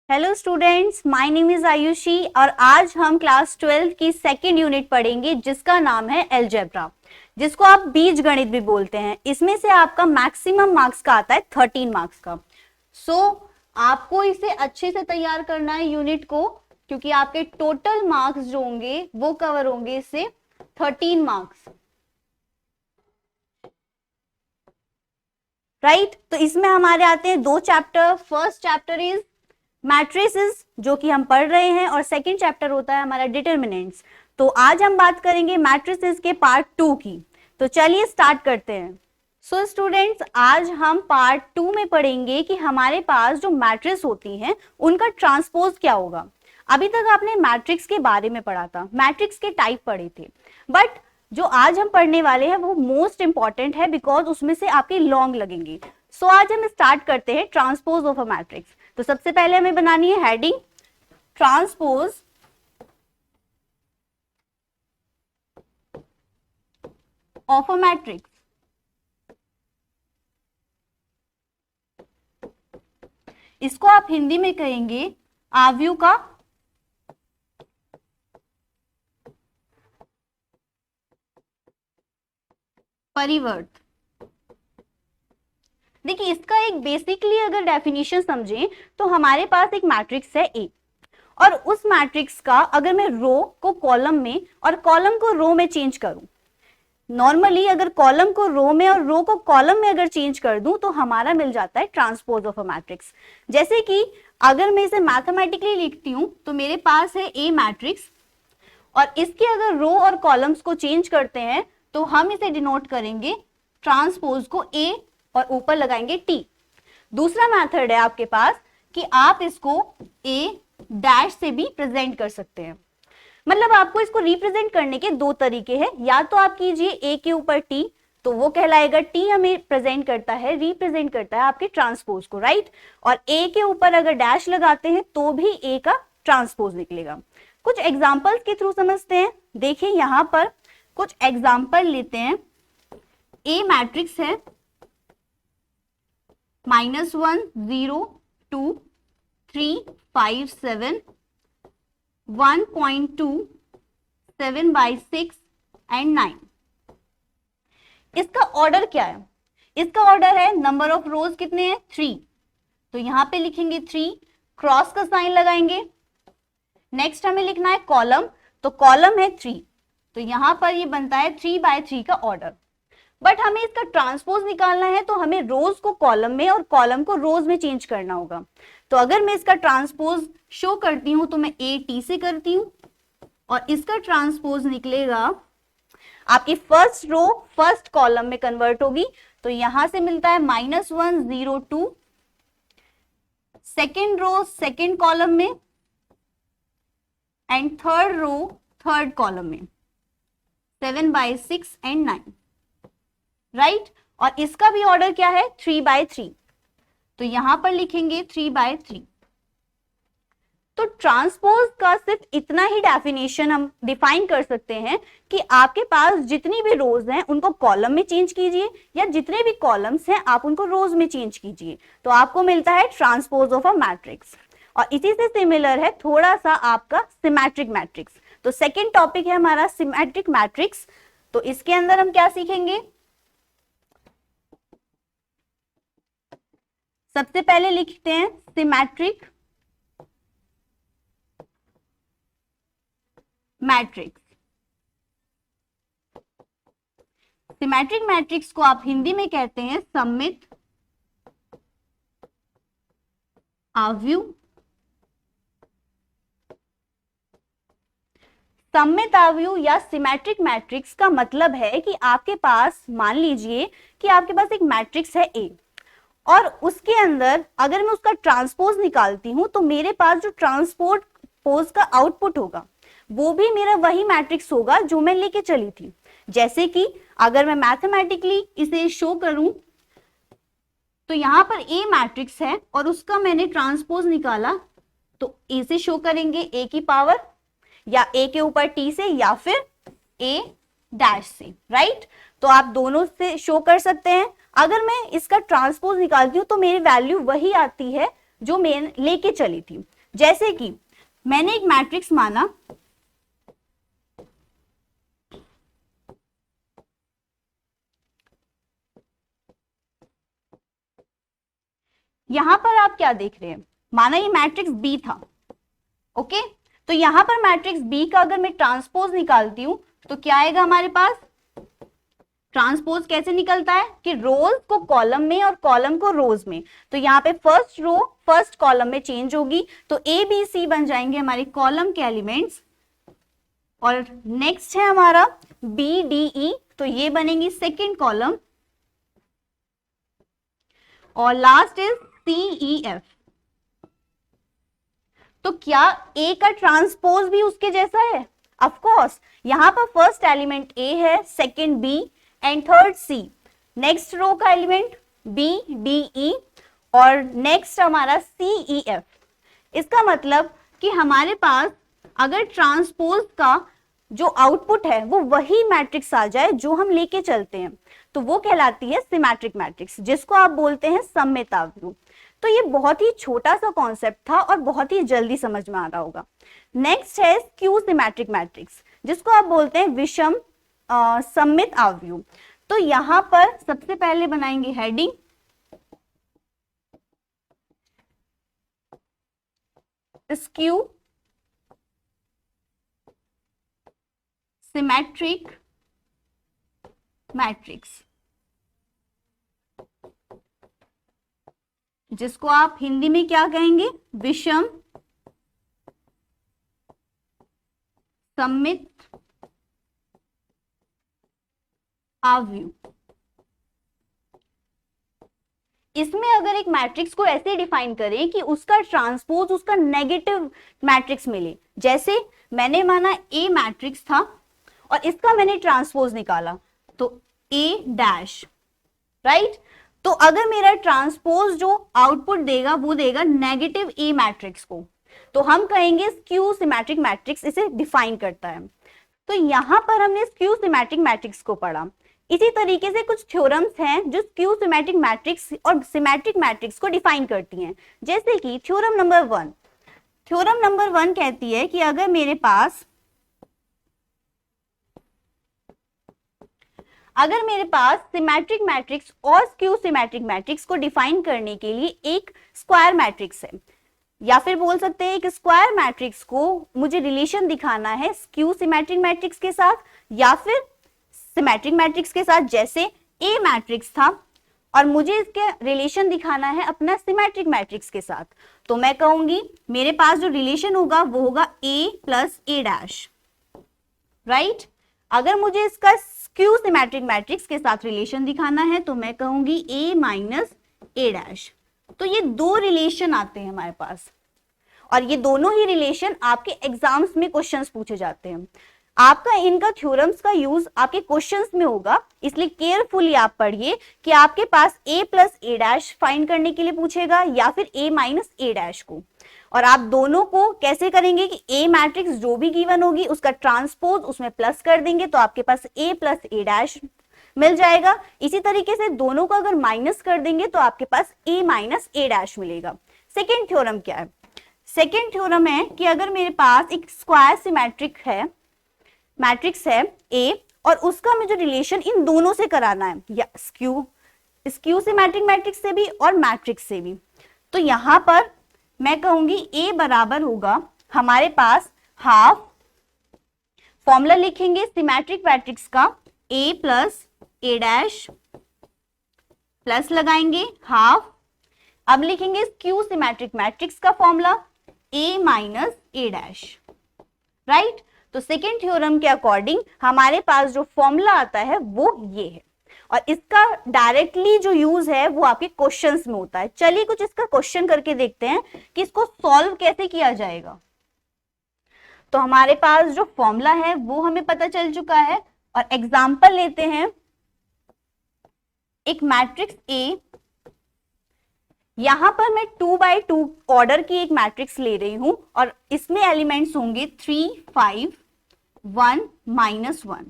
Hello students, my name is Ayushi और आज हम क्लास 12 की सेकंड यूनिट पढ़ेंगे जिसका नाम है अलजेब्रा, जिसको आप बीज गणित भी बोलते हैं। इसमें से आपका मैक्सिमम मार्क्स का आता है 13 मार्क्स का। आपको इसे अच्छे से तैयार करना है यूनिट को, क्योंकि आपके टोटल मार्क्स जो होंगे वो कवर होंगे इससे 13 मार्क्स, राइट। तो इसमें हमारे आते हैं 2 chapter. First chapter is matrices जो कि हम पढ़ रहे हैं, और सेकंड चैप्टर होता है हमारा डिटरमिनेंट्स। तो आज हम बात करेंगे मैट्रिसेस के पार्ट 2 की। तो चलिए स्टार्ट करते हैं। सो स्टूडेंट्स, आज हम पार्ट 2 में पढ़ेंगे कि हमारे पास जो मैट्रिक्स होती हैं उनका ट्रांसपोज क्या होगा। अभी तक आपने मैट्रिक्स के बारे में पढ़ा था, मैट्रिक्स के टाइप पढ़े थे, बट जो आज हम पढ़ने वाले हैं वो मोस्ट इंपॉर्टेंट है, बिकॉज उसमें से आपके लॉन्ग लगेंगे। आज हम स्टार्ट करते हैं ट्रांसपोज ऑफ अ मैट्रिक्स। तो सबसे पहले हमें बनानी है heading transpose of a matrix. इसको आप हिंदी में कहेंगे आव्यूह का परिवर्त। देखिए, इसका एक बेसिकली अगर डेफिनेशन समझें तो हमारे पास एक मैट्रिक्स है ए, और उस मैट्रिक्स का अगर मैं रो को कॉलम में और कॉलम को रो में चेंज करूं, नॉर्मली अगर कॉलम को रो में और रो को कॉलम में अगर चेंज कर दूं तो हमारा मिल जाता है ट्रांसपोज ऑफ अ मैट्रिक्स। जैसे कि अगर मैं इसे मैथमेटिकली लिखती हूं तो मेरे पास है ए मैट्रिक्स, और इसके अगर रो और कॉलम्स को चेंज करते हैं तो हम इसे डिनोट करेंगे ट्रांसपोज को ए और ऊपर लगाएंगे टी। दूसरा मेथड है आपके पास कि आप इसको ए डैश से भी प्रेजेंट कर सकते हैं। मतलब आपको इसको रिप्रेजेंट करने के 2 तरीके हैं। या तो आप कीजिए ए के ऊपर टी, तो वो कहलाएगा टी हमें प्रेजेंट करता है, रिप्रेजेंट करता है आपके ट्रांसपोज को, राइट। और ए के ऊपर अगर डैश लगाते हैं तो भी ए का ट्रांसपोज निकलेगा। कुछ एग्जाम्पल्स के थ्रू समझते हैं। देखिए यहां पर कुछ एग्जाम्पल लेते हैं। ए मैट्रिक्स है -1 0 2 3 5 7 1.2 7/6 एंड 9। इसका ऑर्डर क्या है? इसका ऑर्डर है, नंबर ऑफ रोज कितने हैं 3, तो यहां पे लिखेंगे 3, क्रॉस का साइन लगाएंगे। नेक्स्ट हमें लिखना है कॉलम, तो कॉलम है 3, तो यहां पर ये बनता है 3/3 का ऑर्डर। बट हमें इसका ट्रांसपोज निकालना है तो हमें रोज को कॉलम में और कॉलम को रोज में चेंज करना होगा। तो अगर मैं इसका ट्रांसपोज शो करती हूं तो मैं ए टी से करती हूं, और इसका ट्रांसपोज निकलेगा आपकी फर्स्ट रो फर्स्ट कॉलम में कन्वर्ट होगी, तो यहां से मिलता है -1 0 2, सेकेंड रो सेकेंड कॉलम में, and third row third column में 7/6 एंड 9, राइट। और इसका भी ऑर्डर क्या है 3/3, तो यहां पर लिखेंगे 3/3। तो ट्रांसपोज का सिर्फ इतना ही डेफिनेशन हम डिफाइन कर सकते हैं कि आपके पास जितनी भी रोज हैं उनको कॉलम में चेंज कीजिए, या जितने भी कॉलम्स हैं आप उनको रोज में चेंज कीजिए, तो आपको मिलता है ट्रांसपोज ऑफ अ मैट्रिक्स। और इसी से सिमिलर है थोड़ा सा आपका सिमेट्रिक मैट्रिक्स। तो सेकेंड टॉपिक है हमारा सिमेट्रिक मैट्रिक्स। तो इसके अंदर हम क्या सीखेंगे? सबसे पहले लिखते हैं सिमेट्रिक मैट्रिक्स। सिमेट्रिक मैट्रिक्स को आप हिंदी में कहते हैं सममित आव्यूह। सममित आव्यूह या सिमेट्रिक मैट्रिक्स का मतलब है कि आपके पास, मान लीजिए कि आपके पास एक मैट्रिक्स है ए, और उसके अंदर अगर मैं उसका ट्रांसपोज निकालती हूं तो मेरे पास जो ट्रांसपोज का आउटपुट होगा वो भी मेरा वही मैट्रिक्स होगा जो मैं लेके चली थी। जैसे कि अगर मैं मैथमेटिकली इसे शो करूं तो यहां पर ए मैट्रिक्स है और उसका मैंने ट्रांसपोज निकाला, तो ए से शो करेंगे ए की पावर, या ए के ऊपर टी से, या फिर ए डैश से, राइट। तो आप दोनों से शो कर सकते हैं। अगर मैं इसका ट्रांसपोज निकालती हूँ तो मेरी वैल्यू वही आती है जो मैं लेके चली थी। जैसे कि मैंने एक मैट्रिक्स माना, यहां पर आप क्या देख रहे हैं, माना ये मैट्रिक्स बी था, ओके। तो यहां पर मैट्रिक्स बी का अगर मैं ट्रांसपोज निकालती हूं तो क्या आएगा हमारे पास, ट्रांसपोज कैसे निकलता है कि रोज को कॉलम में और कॉलम को रोज में, तो यहाँ पे फर्स्ट रो फर्स्ट कॉलम में चेंज होगी, तो ए बी सी बन जाएंगे हमारे कॉलम के एलिमेंट्स, और नेक्स्ट है हमारा बी डी ई, तो ये बनेंगी सेकेंड कॉलम, और last is C E F. तो क्या ए का ट्रांसपोज भी उसके जैसा है, ऑफ कोर्स। यहां पर फर्स्ट एलिमेंट ए है, second B and third C, next row का एलिमेंट बी डी ई और नेक्स्ट हमारा सी ई एफ। इसका मतलब कि हमारे पास अगर ट्रांसपोज का जो आउटपुट है वो वही मैट्रिक्स आ जाए जो हम लेके चलते हैं, तो वो कहलाती है सिमेट्रिक मैट्रिक्स, जिसको आप बोलते हैं सममित आव्यूह। तो ये बहुत ही छोटा सा कॉन्सेप्ट था और बहुत ही जल्दी समझ में आ रहा होगा। नेक्स्ट है स्क्यू सिमेट्रिक मैट्रिक्स, जिसको आप बोलते हैं विषम सममित आव्यूह। तो यहां पर सबसे पहले बनाएंगे हेडिंग, स्क्यू सिमेट्रिक मैट्रिक्स, जिसको आप हिंदी में क्या कहेंगे, विषम सममित आव्यूह। इसमें अगर एक मैट्रिक्स को ऐसे डिफाइन करें कि उसका ट्रांसपोज उसका नेगेटिव मैट्रिक्स मिले, जैसे मैंने माना ए मैट्रिक्स था और इसका मैंने ट्रांसपोज निकाला तो ए डैश, राइट। तो अगर मेरा ट्रांसपोज जो आउटपुट देगा वो देगा नेगेटिव ए मैट्रिक्स को, तो हम कहेंगे स्क्यू सिमेट्रिक मैट्रिक्स इसे डिफाइन करता है। तो यहां पर हमने स्क्यू सिमेट्रिक मैट्रिक्स को पढ़ा। इसी तरीके से कुछ थ्योरम्स हैं जो स्क्यू सिमेट्रिक मैट्रिक्स और सिमेट्रिक मैट्रिक्स को डिफाइन करती हैं, जैसे कि थ्योरम नंबर 1। थ्योरम नंबर 1 कहती है कि अगर मेरे पास सिमेट्रिक मैट्रिक्स और स्क्यू सिमेट्रिक मैट्रिक्स को डिफाइन करने के लिए एक स्क्वायर मैट्रिक्स है, या फिर बोल सकते हैं एक स्क्वायर मैट्रिक्स को मुझे रिलेशन दिखाना है स्क्यू सिमेट्रिक मैट्रिक्स के साथ या फिर सिमेट्रिक मैट्रिक्स के साथ, जैसे ए मैट्रिक्स था और मुझे इसके रिलेशन दिखाना है अपना सिमेट्रिक मैट्रिक्स के साथ, तो मैं कहूंगी मेरे पास जो रिलेशन होगा वो होगा ए प्लस ए डैश, राइट। अगर मुझे इसका स्क्यू सिमेट्रिक मैट्रिक्स के साथ रिलेशन दिखाना है तो मैं कहूंगी ए माइनस ए डैश। तो ये दो रिलेशन आते हैं हमारे पास, और ये दोनों ही रिलेशन आपके एग्जाम्स में क्वेश्चंस पूछे जाते हैं। आपका इनका थ्योरम्स का यूज आपके क्वेश्चंस में होगा, इसलिए केयरफुली आप पढ़िए कि आपके पास ए प्लस ए डैश फाइंड करने के लिए पूछेगा या फिर ए माइनस ए डैश को, और आप दोनों को कैसे करेंगे कि ए मैट्रिक्स जो भी गिवन होगी उसका ट्रांसपोज उसमें प्लस कर देंगे तो आपके पास ए प्लस ए डैश मिल जाएगा। इसी तरीके से दोनों को अगर माइनस कर देंगे तो आपके पास ए माइनस ए डैश मिलेगा। सेकेंड थ्योरम क्या है, सेकेंड थ्योरम है कि अगर मेरे पास एक स्क्वायर सिमेट्रिक है मैट्रिक्स है ए और उसका मुझे रिलेशन इन दोनों से कराना है, या स्क्यू सिमेट्रिक मैट्रिक्स से भी और मैट्रिक्स से भी, तो यहां पर मैं कहूंगी ए बराबर होगा हमारे पास हाफ, फॉर्मूला लिखेंगे सिमेट्रिक मैट्रिक्स का ए प्लस ए डैश प्लस लगाएंगे हाफ, अब लिखेंगे स्क्यू सिमेट्रिक मैट्रिक्स का फॉर्मूला ए माइनस ए डैश, राइट। तो सेकेंड थ्योरम के अकॉर्डिंग हमारे पास जो फॉर्मूला आता है वो ये है, और इसका डायरेक्टली जो यूज है वो आपके क्वेश्चंस में होता है। चलिए कुछ इसका क्वेश्चन करके देखते हैं कि इसको सॉल्व कैसे किया जाएगा। तो हमारे पास जो फॉर्मूला है वो हमें पता चल चुका है, और एग्जांपल लेते हैं एक मैट्रिक्स ए, यहां पर मैं 2 by 2 ऑर्डर की एक मैट्रिक्स ले रही हूं और इसमें एलिमेंट्स होंगे 3 5 1 -1,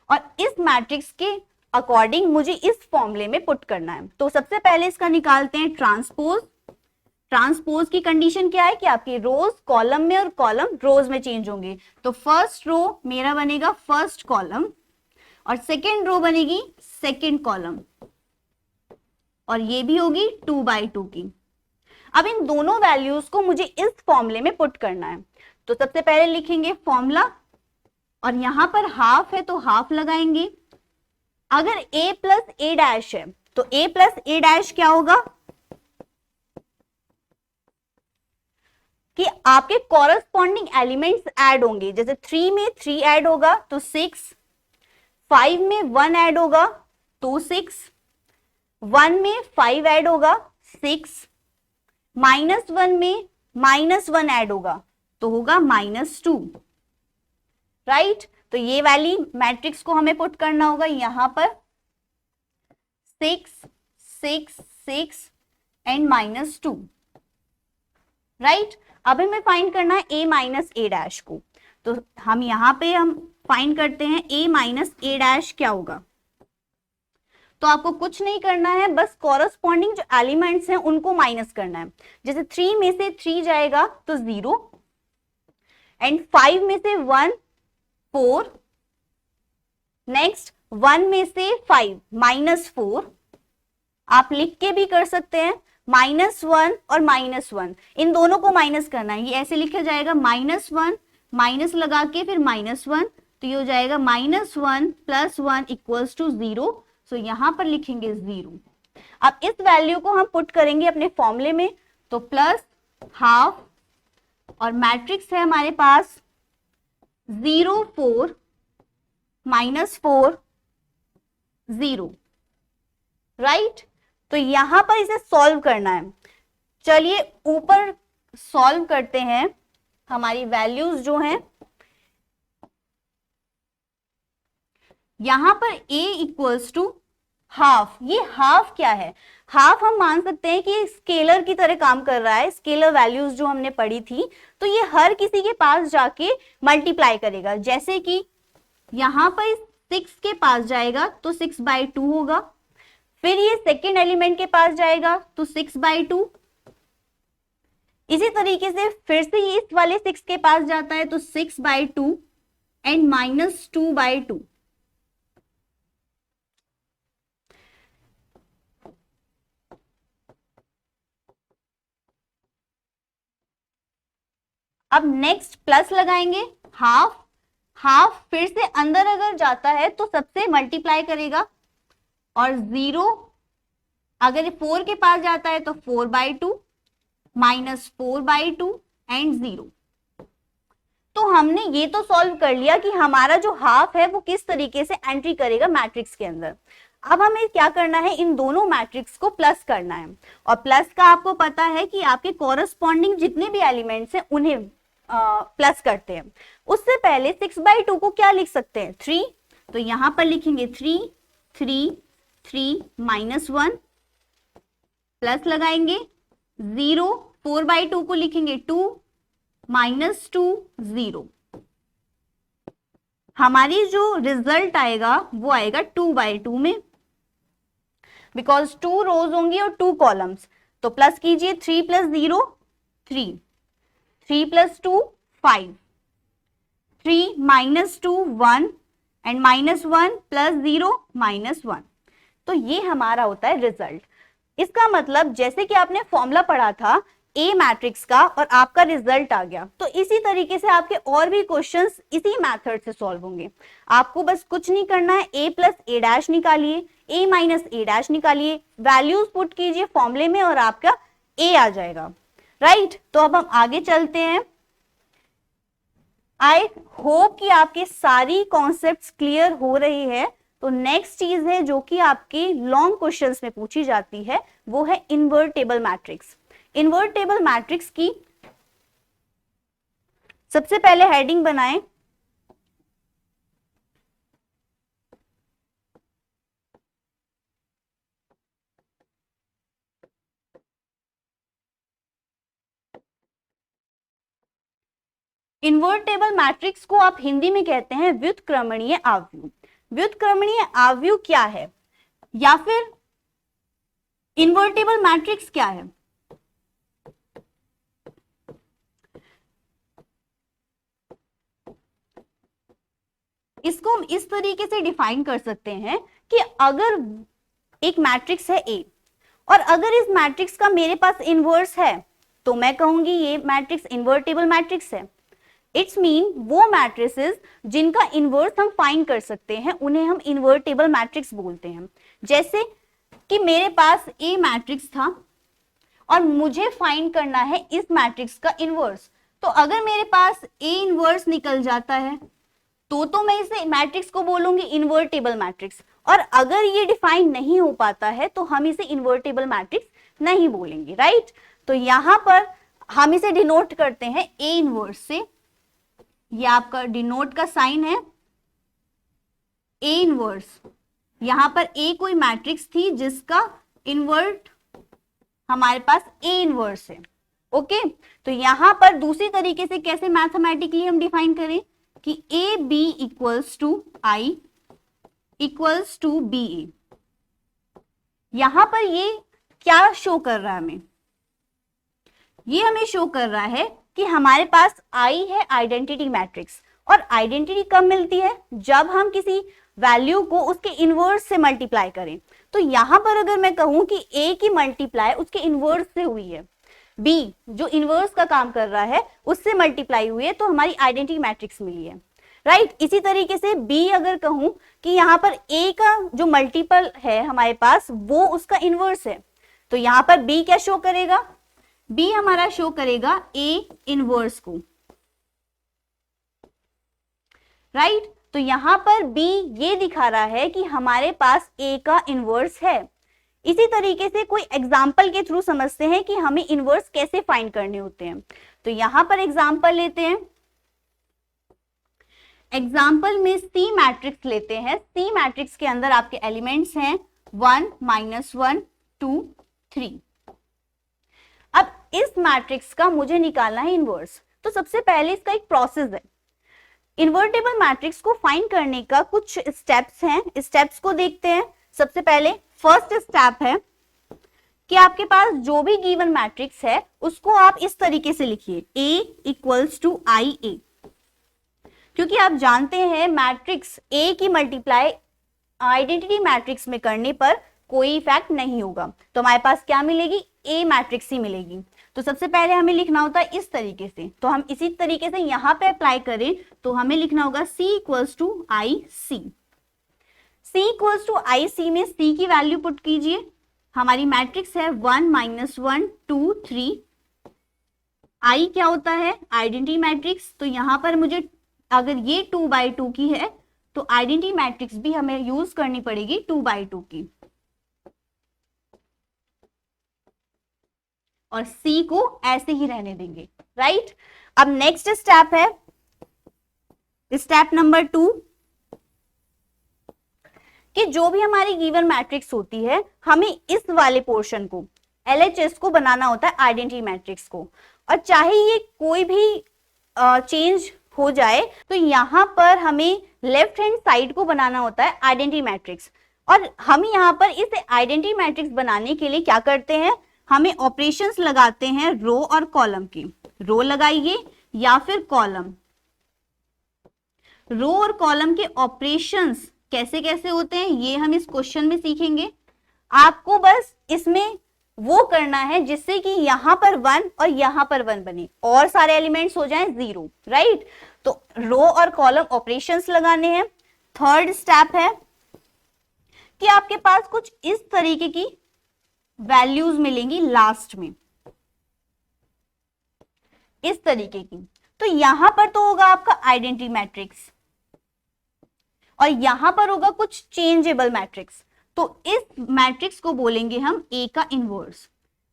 और इस मैट्रिक्स के अकॉर्डिंग मुझे इस फॉर्मूले में पुट करना है। तो सबसे पहले इसका निकालते हैं ट्रांसपोज। ट्रांसपोज की कंडीशन क्या है कि आपकी रोज कॉलम में और कॉलम रोज में चेंज होंगे। तो फर्स्ट रो मेरा बनेगा फर्स्ट कॉलम और सेकेंड रो बनेगी सेकेंड कॉलम और ये भी होगी 2/2 की। अब इन दोनों वैल्यूज को मुझे इस फॉर्मूले में पुट करना है। तो सबसे पहले लिखेंगे फॉर्मूला और यहां पर हाफ है तो हाफ लगाएंगे। अगर a प्लस ए डैश है तो a प्लस ए डैश क्या होगा कि आपके कॉरस्पॉन्डिंग एलिमेंट्स ऐड होंगे। जैसे 3 में 3 ऐड होगा तो 6, 5 में 1 ऐड होगा तो 6, 1 में 5 ऐड होगा 6, -1 में -1 ऐड होगा तो होगा -2, राइट। तो ये वाली मैट्रिक्स को हमें पुट करना होगा यहां पर 6, 6, 6 एंड -2, राइट। अब हमें फाइंड करना है a माइनस ए डैश को। तो हम यहां पे हम फाइंड करते हैं a माइनस ए डैश क्या होगा। तो आपको कुछ नहीं करना है, बस कॉरस्पॉन्डिंग जो एलिमेंट्स हैं उनको माइनस करना है। जैसे 3 में से 3 जाएगा तो 0 एंड 5 में से 1 4, नेक्स्ट 1 में से 5 -4, आप लिख के भी कर सकते हैं -1 और -1 इन दोनों को माइनस करना है। ये ऐसे लिखा जाएगा -1 माइनस लगा के फिर -1 तो ये हो जाएगा -1 + 1 = 0। सो यहां पर लिखेंगे 0। अब इस वैल्यू को हम पुट करेंगे अपने फॉर्मूले में तो +½ और मैट्रिक्स है हमारे पास 0 4 -4 0, राइट। तो यहां पर इसे सॉल्व करना है। चलिए ऊपर सॉल्व करते हैं। हमारी वैल्यूज जो हैं यहां पर a = हाफ। ये हाफ क्या है, हाफ हम मान सकते हैं कि स्केलर की तरह काम कर रहा है। स्केलर वैल्यूज जो हमने पढ़ी थी तो ये हर किसी के पास जाके मल्टीप्लाई करेगा। जैसे कि यहां पर 6 के पास जाएगा तो 6/2 होगा, फिर ये सेकेंड एलिमेंट के पास जाएगा तो 6/2, इसी तरीके से फिर से ये इस वाले 6 के पास जाता है तो 6/2 एंड -2/2। अब नेक्स्ट प्लस लगाएंगे हाफ। हाफ फिर से अंदर अगर जाता है तो सबसे मल्टीप्लाई करेगा और 0 अगर 4 के पास जाता है तो 4/2 -4/2 एंड 0। तो हमने ये तो सॉल्व कर लिया कि हमारा जो हाफ है वो किस तरीके से एंट्री करेगा मैट्रिक्स के अंदर। अब हमें क्या करना है, इन दोनों मैट्रिक्स को प्लस करना है। और प्लस का आपको पता है कि आपके कॉरस्पॉन्डिंग जितने भी एलिमेंट्स हैं उन्हें प्लस करते हैं। उससे पहले 6/2 को क्या लिख सकते हैं 3, तो यहां पर लिखेंगे 3 3 3 -1 प्लस लगाएंगे 0, 4/2 को लिखेंगे 2 -2 0। हमारी जो रिजल्ट आएगा वो आएगा 2/2 में, बिकॉज 2 रोज होंगी और 2 कॉलम्स। तो प्लस कीजिए 3 + 0 3, 3 + 2 5, 3 -2 1 एंड -1 + 0 -1। तो ये हमारा होता है रिजल्ट। इसका मतलब जैसे कि आपने फॉर्मूला पढ़ा था ए मैट्रिक्स का और आपका रिजल्ट आ गया, तो इसी तरीके से आपके और भी क्वेश्चंस इसी मेथड से सॉल्व होंगे। आपको बस कुछ नहीं करना है, a + ए डैश निकालिए, a - ए डैश निकालिए, वैल्यूज पुट कीजिए फॉर्मूले में और आपका a आ जाएगा, राइट। तो अब हम आगे चलते हैं। आई होप कि आपके सारी कॉन्सेप्ट्स क्लियर हो रही है। तो नेक्स्ट चीज है जो कि आपके लॉन्ग क्वेश्चंस में पूछी जाती है वो है इन्वर्टेबल मैट्रिक्स। इन्वर्टेबल मैट्रिक्स की सबसे पहले हेडिंग बनाएं इन्वर्टेबल मैट्रिक्स को आप हिंदी में कहते हैं व्युत्क्रमणीय आव्यूह। व्युत्क्रमणीय अवयव क्या है या फिर इन्वर्टेबल मैट्रिक्स क्या है? इसको हम इस तरीके से डिफाइन कर सकते हैं कि अगर एक मैट्रिक्स है ए और अगर इस मैट्रिक्स का मेरे पास इनवर्स है तो मैं कहूंगी ये मैट्रिक्स इन्वर्टेबल मैट्रिक्स है। इट्स मीन वो मैट्रिसेस जिनका इनवर्स हम फाइंड कर सकते हैं उन्हें हम इन्वर्टेबल मैट्रिक्स बोलते हैं। जैसे कि मेरे पास ए मैट्रिक्स था और मुझे फाइंड करना है इस मैट्रिक्स का इनवर्स, तो अगर मेरे पास ए इनवर्स निकल जाता है तो मैं इसे मैट्रिक्स को बोलूंगी इन्वर्टेबल मैट्रिक्स, और अगर ये डिफाइन नहीं हो पाता है तो हम इसे इन्वर्टेबल मैट्रिक्स नहीं बोलेंगे, राइट। तो यहां पर हम इसे डिनोट करते हैं ए इनवर्स से, ये आपका डिनोट का साइन है ए इनवर्स। यहां पर ए कोई मैट्रिक्स थी जिसका इनवर्ट हमारे पास ए इनवर्स है, ओके। तो यहां पर दूसरी तरीके से कैसे मैथमेटिकली हम डिफाइन करें कि A B equals to I equals to B A. यहां पर ये क्या शो कर रहा है हमें? ये हमें शो कर रहा है कि हमारे पास आई है आइडेंटिटी मैट्रिक्स, और आइडेंटिटी कब मिलती है? जब हम किसी वैल्यू को उसके इनवर्स से मल्टीप्लाई करें। तो यहां पर अगर मैं कहूं कि ए की मल्टीप्लाई उसके इनवर्स से हुई है, बी जो इनवर्स का काम कर रहा है उससे मल्टीप्लाई हुई है, तो हमारी आइडेंटिटी मैट्रिक्स मिली है, राइट। इसी तरीके से बी अगर कहूं कि यहां पर ए का जो मल्टीपल है हमारे पास वो उसका इनवर्स है, तो यहां पर बी क्या शो करेगा? बी हमारा शो करेगा ए इनवर्स को, राइट। तो यहां पर बी ये दिखा रहा है कि हमारे पास ए का इनवर्स है। इसी तरीके से कोई एग्जाम्पल के थ्रू समझते हैं कि हमें इनवर्स कैसे फाइंड करने होते हैं। तो यहां पर एग्जाम्पल लेते हैं, एग्जाम्पल में सी मैट्रिक्स लेते हैं। सी मैट्रिक्स के अंदर आपके एलिमेंट्स हैं 1 -1 2 3। अब इस मैट्रिक्स का मुझे निकालना है इनवर्स, तो सबसे पहले इसका एक प्रोसेस है। इन्वर्टेबल मैट्रिक्स को फाइंड करने का कुछ स्टेप्स हैं, स्टेप्स को देखते हैं। सबसे पहले फर्स्ट स्टेप है कि आपके पास जो भी गिवन मैट्रिक्स है उसको आप इस तरीके से लिखिए A इक्वल्स टू आई ए, क्योंकि आप जानते हैं मैट्रिक्स A की मल्टीप्लाई आइडेंटिटी मैट्रिक्स में करने पर कोई इफेक्ट नहीं होगा, तो हमारे पास क्या मिलेगी? A मैट्रिक्स ही मिलेगी। तो सबसे पहले हमें लिखना होता है इस तरीके से, तो हम इसी तरीके से यहां पे अप्लाई करें तो हमें लिखना होगा C equals to I C. C equals to I C में C की वैल्यू पुट कीजिए। हमारी मैट्रिक्स है 1 -1 2 3। I क्या होता है? Identity matrix. तो यहां पर मुझे अगर ये 2/2 की है तो आइडेंटिटी मैट्रिक्स भी हमें यूज करनी पड़ेगी 2/2 की, और C को ऐसे ही रहने देंगे, राइट। अब नेक्स्ट स्टेप है स्टेप नंबर 2 कि जो भी हमारी गिवन मैट्रिक्स होती है हमें इस वाले पोर्शन को LHS को बनाना होता है आइडेंटिटी मैट्रिक्स को, और चाहे ये कोई भी चेंज हो जाए तो यहां पर हमें लेफ्ट हैंड साइड को बनाना होता है आइडेंटिटी मैट्रिक्स। और हम यहां पर इस आइडेंटिटी मैट्रिक्स बनाने के लिए क्या करते हैं? हमें ऑपरेशंस लगाते हैं रो और कॉलम की। रो लगाइए या फिर कॉलम। रो और कॉलम के ऑपरेशंस कैसे कैसे होते हैं ये हम इस क्वेश्चन में सीखेंगे। आपको बस इसमें वो करना है जिससे कि यहां पर 1 और यहां पर 1 बने और सारे एलिमेंट्स हो जाएं 0, राइट। तो रो और कॉलम ऑपरेशंस लगाने हैं। थर्ड स्टेप है कि आपके पास कुछ इस तरीके की वैल्यूज मिलेंगी लास्ट में, इस तरीके की। तो यहां पर तो होगा आपका आइडेंटिटी मैट्रिक्स और यहां पर होगा कुछ चेंजेबल मैट्रिक्स। तो इस मैट्रिक्स को बोलेंगे हम A का इनवर्स,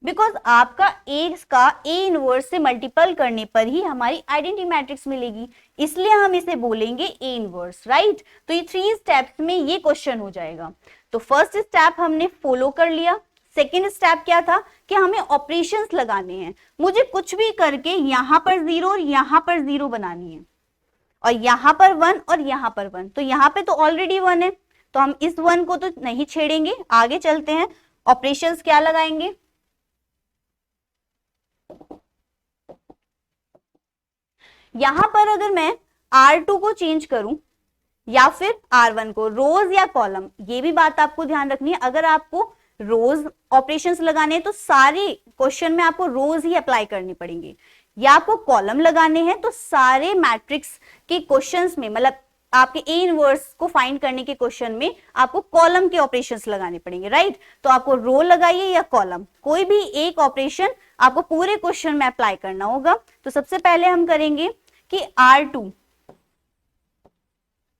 बिकॉज आपका A का A इनवर्स से मल्टीपल करने पर ही हमारी आइडेंटिटी मैट्रिक्स मिलेगी, इसलिए हम इसे बोलेंगे A इनवर्स, राइट। तो ये 3 स्टेप्स में ये क्वेश्चन हो जाएगा। तो फर्स्ट स्टेप हमने फॉलो कर लिया। सेकेंड स्टेप क्या था कि हमें ऑपरेशंस लगाने हैं। मुझे कुछ भी करके यहां पर 0 और यहां पर 0 बनानी है, और यहाँ पर 1 और यहाँ पर 1, तो यहाँ पे तो ऑलरेडी 1 है, तो हम इस 1 को तो नहीं छेड़ेंगे, आगे चलते हैं। ऑपरेशंस क्या लगाएंगे, यहां पर अगर मैं R2 को चेंज करूं या फिर R1 को, रोज या कॉलम, ये भी बात आपको ध्यान रखनी है। अगर आपको रोज ऑपरेशंस लगाने हैं तो सारे क्वेश्चन में आपको रोज ही अप्लाई करनी पड़ेंगी, या आपको कॉलम लगाने हैं तो सारे मैट्रिक्स के क्वेश्चंस में, मतलब आपके ए इनवर्स को फाइंड करने के क्वेश्चन में आपको कॉलम के ऑपरेशंस लगाने पड़ेंगे, राइट। तो आपको रो लगाइए या कॉलम, कोई भी एक ऑपरेशन आपको पूरे क्वेश्चन में अप्लाई करना होगा। तो सबसे पहले हम करेंगे कि R2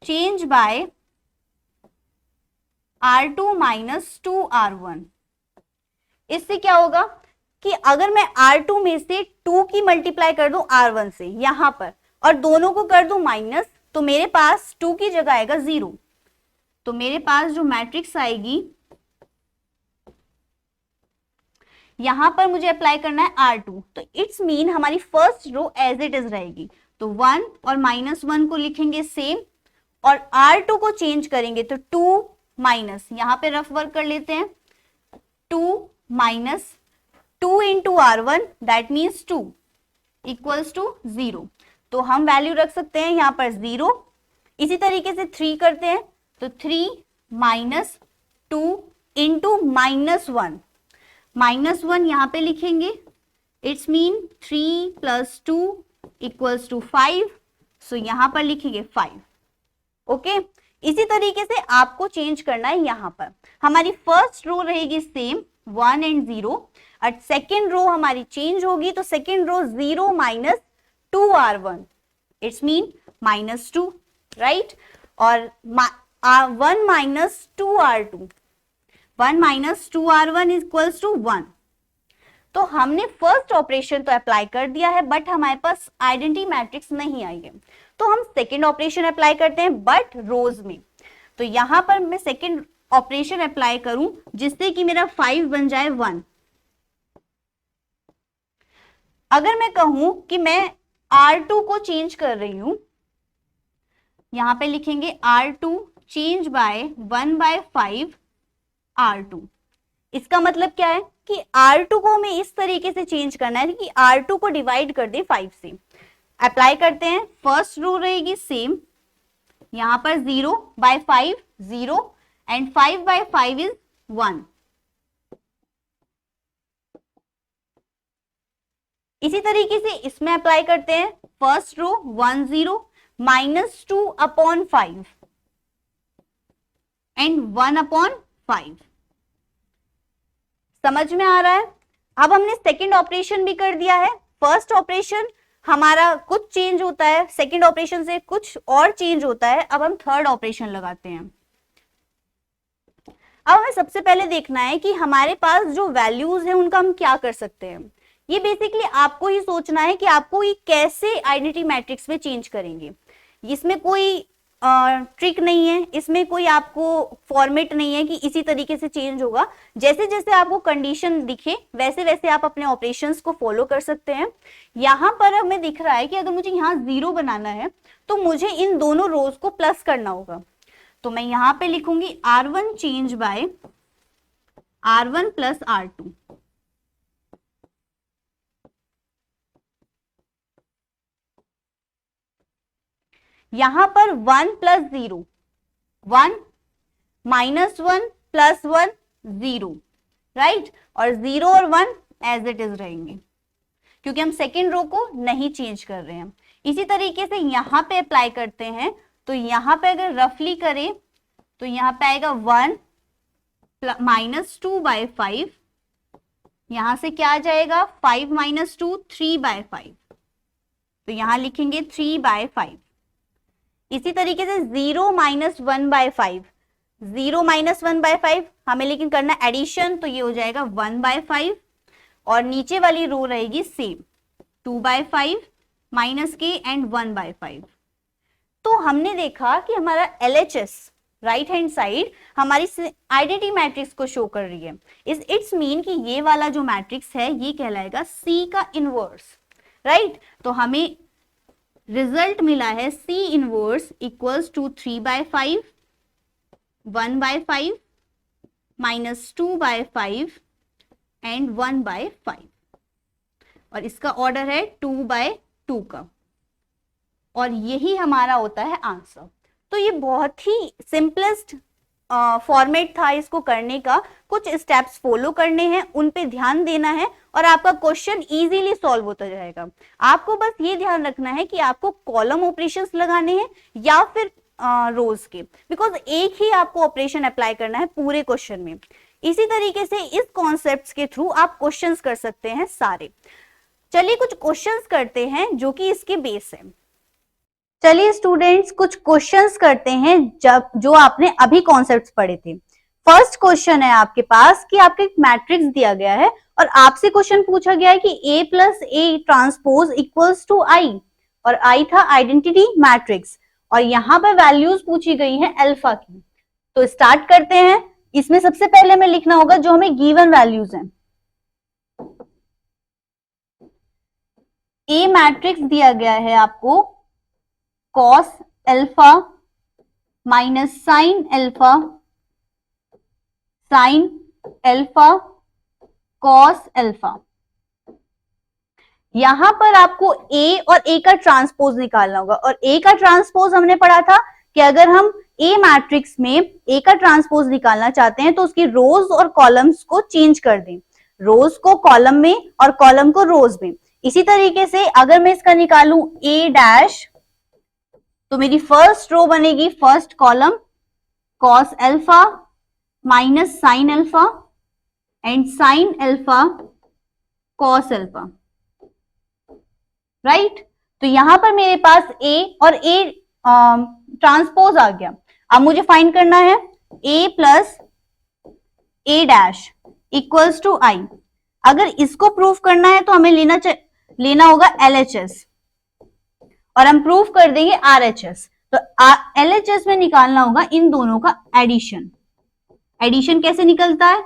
change by R2 minus 2R1। इससे क्या होगा कि अगर मैं R2 में से 2 की मल्टीप्लाई कर दूं R1 से यहां पर, और दोनों को कर दूं माइनस, तो मेरे पास 2 की जगह आएगा 0। तो मेरे पास जो मैट्रिक्स आएगी, यहां पर मुझे अप्लाई करना है R2, तो इट्स मीन हमारी first row as it is रहेगी। तो 1 और -1 को लिखेंगे सेम, और R2 को चेंज करेंगे तो 2 माइनस, यहां पे रफ वर्क कर लेते हैं, 2 minus 2 into R1 that means 2 equals to 0। तो हम वैल्यू रख सकते हैं यहां पर 0। इसी तरीके से 3 करते हैं, तो 3 माइनस 2 इंटू -1, -1 यहां पे लिखेंगे, it's mean 3 plus 2 equals to 5, so यहां पर लिखेंगे 5। ओके, इसी तरीके से आपको चेंज करना है। यहां पर हमारी फर्स्ट रो रहेगी सेम 1 एंड 0, और सेकेंड रो हमारी चेंज होगी, तो second row 0 minus 2R1, it's mean -2, right. और 1 minus 2R2, 1 minus 2R1 equals to 1। तो हमने फर्स्ट ऑपरेशन तो अप्लाई कर दिया है, बट हमारे पास आइडेंटिटी मैट्रिक्स नहीं आई है, तो हम सेकेंड ऑपरेशन अप्लाई करते हैं बट रोज में। तो यहां पर मैं सेकेंड ऑपरेशन अप्लाई करूं जिससे कि मेरा 5 बन जाए 1। अगर मैं कहूं कि मैं R2 को चेंज कर रही हूं, यहां पे लिखेंगे R2 चेंज बाय 1/5 R2। इसका मतलब क्या है कि R2 को हमें इस तरीके से चेंज करना है कि R2 को डिवाइड कर दे 5 से। अप्लाई करते हैं, फर्स्ट रो रहेगी सेम, यहां पर 0/5 0 एंड 5/5 इज 1। इसी तरीके से इसमें अप्लाई करते हैं, फर्स्ट रो 1 0 -2/5 एंड 1/5। समझ में आ रहा है। अब हमने सेकेंड ऑपरेशन भी कर दिया है। फर्स्ट ऑपरेशन हमारा कुछ चेंज होता है, सेकेंड ऑपरेशन से कुछ और चेंज होता है। अब हम थर्ड ऑपरेशन लगाते हैं। अब हमें सबसे पहले देखना है कि हमारे पास जो वैल्यूज है उनका हम क्या कर सकते हैं। ये बेसिकली आपको ही सोचना है कि आपको ये कैसे आइडेंटिटी मैट्रिक्स में चेंज करेंगे। इसमें कोई ट्रिक नहीं है, इसमें कोई आपको फॉर्मेट नहीं है कि इसी तरीके से चेंज होगा। जैसे जैसे आपको कंडीशन दिखे वैसे वैसे आप अपने ऑपरेशंस को फॉलो कर सकते हैं। यहां पर हमें दिख रहा है कि अगर मुझे यहाँ 0 बनाना है तो मुझे इन दोनों रोज को प्लस करना होगा। तो मैं यहां पे लिखूंगी R1 change bye R1 plus R2। यहां पर 1 प्लस 0 1 -1 प्लस 1 0, राइट। और 0 और 1 एज इट इज रहेंगे क्योंकि हम सेकेंड रो को नहीं चेंज कर रहे हैं। इसी तरीके से यहां पे अप्लाई करते हैं, तो यहां पे अगर रफली करें तो यहां पे आएगा 1 -2/5, यहां से क्या आ जाएगा 5 - 2 3/5, तो यहां लिखेंगे 3/5। इसी तरीके से 0 - 1/5, 0 - 1/5 हमें लेकिन करना एडिशन, तो ये हो जाएगा 1/5, और नीचे वाली रो रहेगी सेम 2/5 -k एंड 1/5। तो हमने देखा कि हमारा LHS राइट हैंड साइड हमारी आइडेंटिटी मैट्रिक्स को शो कर रही है। इट्स मीन कि ये वाला जो मैट्रिक्स है ये कहलाएगा C का इनवर्स, राइट। तो हमें रिजल्ट मिला है C inverse equals to 3/5, 1/5, -2/5 and 1/5, और इसका ऑर्डर है 2/2 का, और यही हमारा होता है आंसर। तो ये बहुत ही सिंपलेस्ट फॉर्मेट था इसको करने का। कुछ स्टेप्स फॉलो करने हैं, उन पे ध्यान देना है और आपका क्वेश्चन इजीली सॉल्व होता जाएगा। आपको बस ये ध्यान रखना है कि आपको कॉलम ऑपरेशंस लगाने हैं या फिर रोज के, बिकॉज एक ही आपको ऑपरेशन अप्लाई करना है पूरे क्वेश्चन में। इसी तरीके से इस कॉन्सेप्ट्स के थ्रू आप क्वेश्चंस कर सकते हैं सारे। चलिए कुछ क्वेश्चंस करते हैं जो कि इसके बेस है। चलिए स्टूडेंट्स कुछ क्वेश्चंस करते हैं जो आपने अभी कॉन्सेप्ट्स पढ़े थे। फर्स्ट क्वेश्चन है आपके पास कि आपको एक मैट्रिक्स दिया गया है और आपसे क्वेश्चन पूछा गया है कि A + A transpose equals to I, और I था आइडेंटिटी मैट्रिक्स, और यहां पर वैल्यूज पूछी गई हैं अल्फा की। तो स्टार्ट करते हैं। इसमें सबसे पहले हमें लिखना होगा जो हमें गिवन वैल्यूज हैं। A मैट्रिक्स दिया गया है आपको cos alpha minus sine alpha, sign alpha, cos alpha. यहां पर आपको A और A का ट्रांसपोज निकालना होगा, और A का ट्रांसपोज हमने पढ़ा था कि अगर हम A मैट्रिक्स में A का ट्रांसपोज निकालना चाहते हैं तो उसकी रोज और कॉलम्स को चेंज कर दें, रोज को कॉलम में और कॉलम को रोज में। इसी तरीके से अगर मैं इसका निकालूं A डैश, तो मेरी फर्स्ट रो बनेगी first column cos alpha minus sine alpha and sine alpha cos alpha, right. तो यहां पर मेरे पास A और A ट्रांसपोज आ गया। अब मुझे फाइंड करना है A plus A dash equals to I। अगर इसको प्रूफ करना है तो हमें लेना होगा LHS, और हम प्रूफ कर देंगे RHS। तो LHS में निकालना होगा इन दोनों का एडिशन। एडिशन कैसे निकलता है?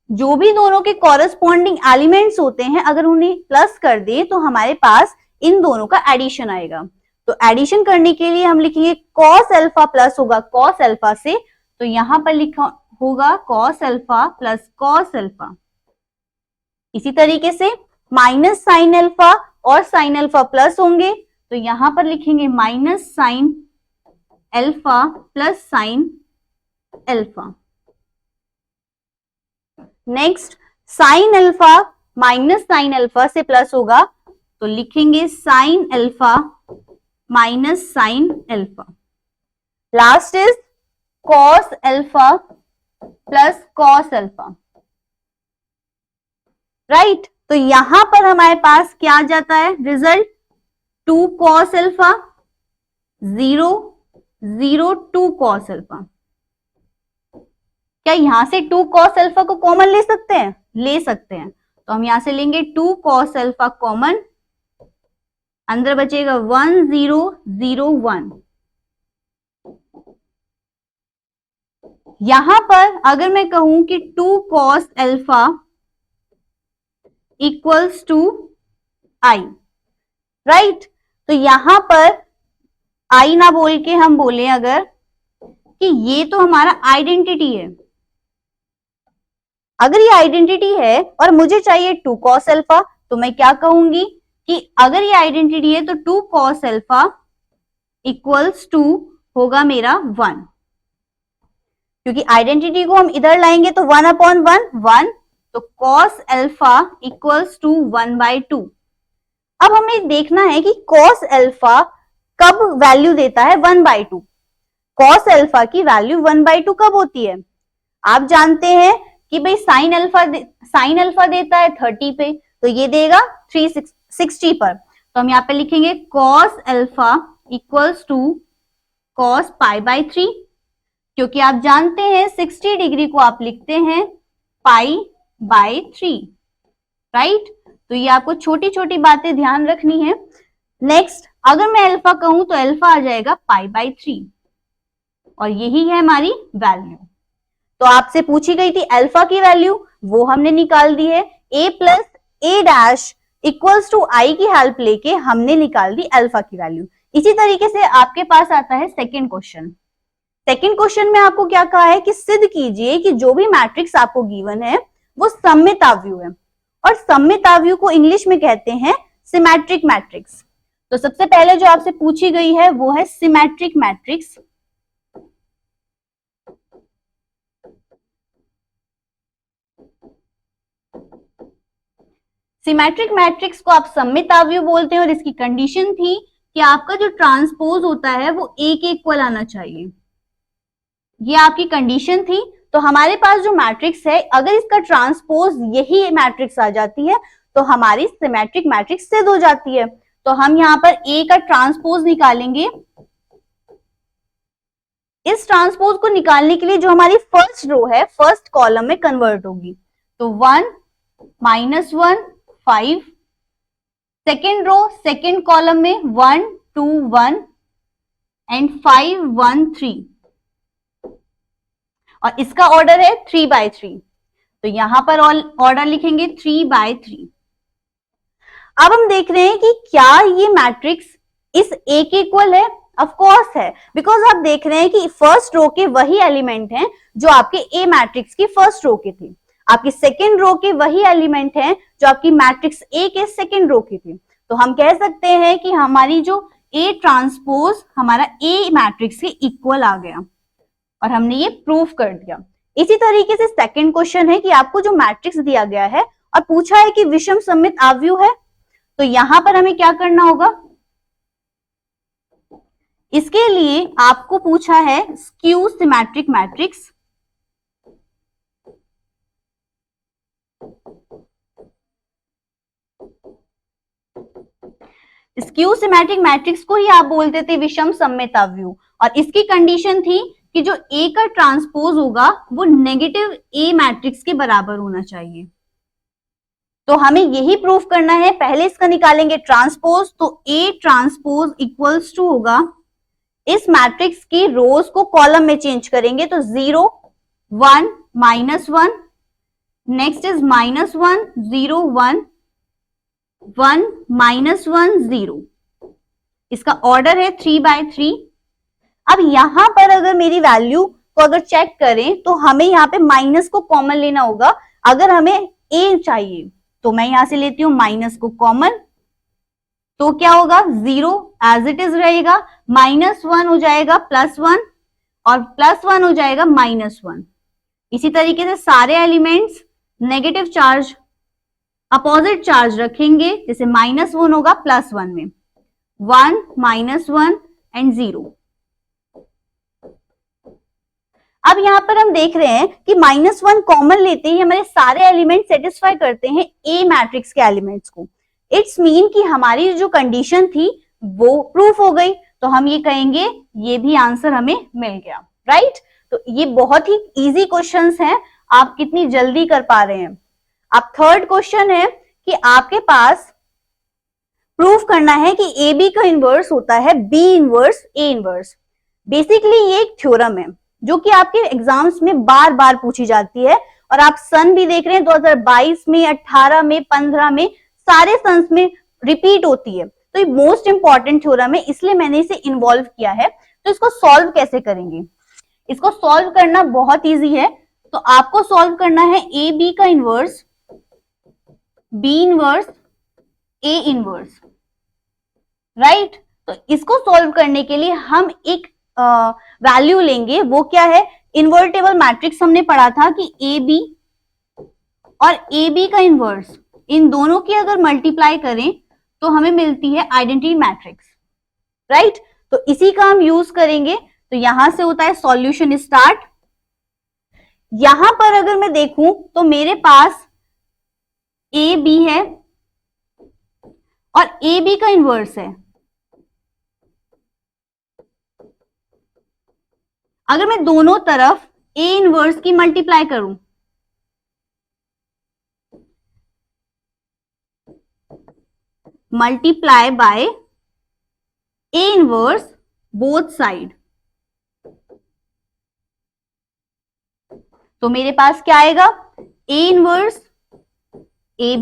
जो भी दोनों के कॉरेस्पॉन्डिंग एलिमेंट्स होते हैं अगर उन्हें प्लस कर दे तो हमारे पास इन दोनों का एडिशन आएगा। तो एडिशन करने के लिए हम लिखेंगे cos अल्फा प्लस होगा cos अल्फा से, तो यहां पर लिखा होगा cos alpha plus cos alpha. इसी तरीके से माइनस साइन अल्फा और साइन अल्फा प्लस होंगे, तो यहां पर लिखेंगे minus sine alpha plus sine alpha. Next sine alpha minus sine alpha से प्लस होगा, तो लिखेंगे sine alpha minus sine alpha. Last is cos alpha plus cos alpha, right. तो यहां पर हमारे पास क्या आ जाता है result? 2 cos alpha 0 0 2 cos alpha. क्या यहां से 2 cos अल्फा को कॉमन ले सकते हैं? ले सकते हैं। तो हम यहां से लेंगे 2 cos अल्फा कॉमन, अंदर बचेगा 1 0 0 1। यहां पर अगर मैं कहूं कि 2 cos alpha equals to I, right. तो यहां पर I ना बोल के हम बोले अगर कि ये तो हमारा आइडेंटिटी है, अगर ये आइडेंटिटी है और मुझे चाहिए 2 cos अल्फा, तो मैं क्या कहूंगी कि अगर ये आइडेंटिटी है तो 2 cos अल्फा इक्वल्स टू होगा मेरा 1, क्योंकि आइडेंटिटी को हम इधर लाएंगे तो 1/1 तो cos अल्फा इक्वल्स टू 1/2। अब हमें देखना है कि cos अल्फा कब वैल्यू देता है 1/2। cos अल्फा की वैल्यू 1/2 कब होती है? आप जानते हैं कि भाई साइन अल्फा देता है 30 पे, तो ये देगा 360 पर। तो हम यहाँ पे लिखेंगे cos alpha equals to cos π/3, क्योंकि आप जानते हैं 60 डिग्री को आप लिखते हैं π/3, राइट। तो ये आपको छोटी छोटी बातें ध्यान रखनी है। नेक्स्ट अगर मैं अल्फा कहूं तो अल्फा आ जाएगा π/3, और यही है हमारी वैल्यू। तो आपसे पूछी गई थी अल्फा की वैल्यू, वो हमने निकाल दी है। A plus A dash equals to I की हेल्प लेके हमने निकाल दी अल्फा की वैल्यू। इसी तरीके से आपके पास आता है सेकंड क्वेश्चन। सेकंड क्वेश्चन में आपको क्या कहा है कि सिद्ध कीजिए कि जो भी मैट्रिक्स आपको गिवन है वो सममित आव्यूह है, और सममित आव्यूह को इंग्लिश में कहते हैं सिमेट्रिक मैट्रिक्स। तो सबसे पहले जो आपसे पूछी गई है वो है सिमेट्रिक मैट्रिक्स। सिमेट्रिक मैट्रिक्स को आप सममित आव्यूह बोलते हैं, और इसकी कंडीशन थी कि आपका जो ट्रांसपोज होता है वो एक इक्वल आना चाहिए। ये आपकी कंडीशन थी। तो हमारे पास जो मैट्रिक्स है, अगर इसका ट्रांसपोज यही मैट्रिक्स आ जाती है तो हमारी सिमेट्रिक मैट्रिक्स सिद्ध हो जाती है। तो हम यहाँ पर ए का ट्रांसपोज निकालेंगे। इस ट्रांसपोज को निकालने के लिए जो हमारी फर्स्ट रो है फर्स्ट कॉलम में कन्वर्ट होगी। तो 1 -1 5, सेकेंड रो सेकेंड कॉलम में 1 2 1 एंड 5 1 3, और इसका ऑर्डर है 3/3। तो यहां पर ऑर्डर लिखेंगे 3/3। अब हम देख रहे हैं कि क्या ये मैट्रिक्स इस ए के इक्वल है। ऑफ कोर्स है, बिकॉज आप देख रहे हैं कि फर्स्ट रो के वही एलिमेंट हैं जो आपके ए मैट्रिक्स की फर्स्ट रो के थे, आपकी सेकेंड रो के वही एलिमेंट हैं जो आपकी मैट्रिक्स ए के सेकेंड रो के थे। तो हम कह सकते हैं कि हमारी जो ए ट्रांसपोज हमारा ए मैट्रिक्स के इक्वल आ गया, और हमने ये प्रूफ कर दिया। इसी तरीके से सेकंड क्वेश्चन है कि आपको जो मैट्रिक्स दिया गया है और पूछा है कि विषम सममित आव्यूह है, तो यहां पर हमें क्या करना होगा, इसके लिए आपको पूछा है skew symmetric matrix. Skew symmetric matrix को ही आप बोलते थे विषम सममित आव्यूह, और इसकी कंडीशन थी कि जो ए का ट्रांसपोज होगा वो नेगेटिव ए मैट्रिक्स के बराबर होना चाहिए। तो हमें यही प्रूफ करना है। पहले इसका निकालेंगे ट्रांसपोज, तो ए ट्रांसपोज इक्वल्स टू होगा, इस मैट्रिक्स की रोज को कॉलम में चेंज करेंगे तो 0 1 -1, नेक्स्ट इज -1 0 1 1 -1 0, इसका ऑर्डर है 3/3। अब यहां पर अगर मेरी वैल्यू को अगर चेक करें तो हमें यहाँ पे माइनस को कॉमन लेना होगा। अगर हमें ए चाहिए तो मैं यहां से लेती हूं माइनस को कॉमन, तो क्या होगा 0 एज इट इज रहेगा, -1 हो जाएगा +1, और +1 हो जाएगा -1। इसी तरीके से सारे elements negative charge opposite charge रखेंगे, जैसे -1 होगा +1 में, 1 -1 एंड 0। अब यहां पर हम देख रहे हैं कि -1 कॉमन लेते ही हमारे सारे एलिमेंट सेटिस्फाई करते हैं ए मैट्रिक्स के एलिमेंट्स को। इट्स मीन कि हमारी जो कंडीशन थी वो प्रूफ हो गई। तो हम ये कहेंगे ये भी आंसर हमें मिल गया, राइट। तो ये बहुत ही इजी क्वेश्चंस हैं, आप कितनी जल्दी कर पा रहे हैं। अब थर्ड क्वेश्चन है कि आपके पास प्रूफ करना है कि ए बी का इनवर्स होता है B inverse A inverse. Basically ये एक थ्योरम है जो कि आपके एग्जाम्स में बार बार पूछी जाती है, और आप सन भी देख रहे हैं 2022 में, 18 में, 15 में, सारे सन्स में रिपीट होती है। तो ये मोस्ट इंपॉर्टेंट थ्योरम है, इसलिए मैंने इसे इन्वॉल्व किया है। तो इसको सॉल्व कैसे करेंगे, इसको सॉल्व करना बहुत इजी है। तो आपको सॉल्व करना है ए बी का inverse B inverse A inverse, right. तो इसको सॉल्व करने के लिए हम एक वैल्यू लेंगे, वो क्या है, इन्वर्टेबल मैट्रिक्स हमने पढ़ा था कि ए बी और ए बी का इनवर्स, इन दोनों की अगर मल्टीप्लाई करें तो हमें मिलती है आइडेंटिटी मैट्रिक्स, राइट। तो इसी का हम यूज करेंगे। तो यहां से होता है सॉल्यूशन स्टार्ट। यहां पर अगर मैं देखूं तो मेरे पास ए बी है और ए बी का इनवर्स है। अगर मैं दोनों तरफ ए इनवर्स की मल्टीप्लाई करूं, multiply by A inverse both side, तो मेरे पास क्या आएगा, ए इनवर्स ए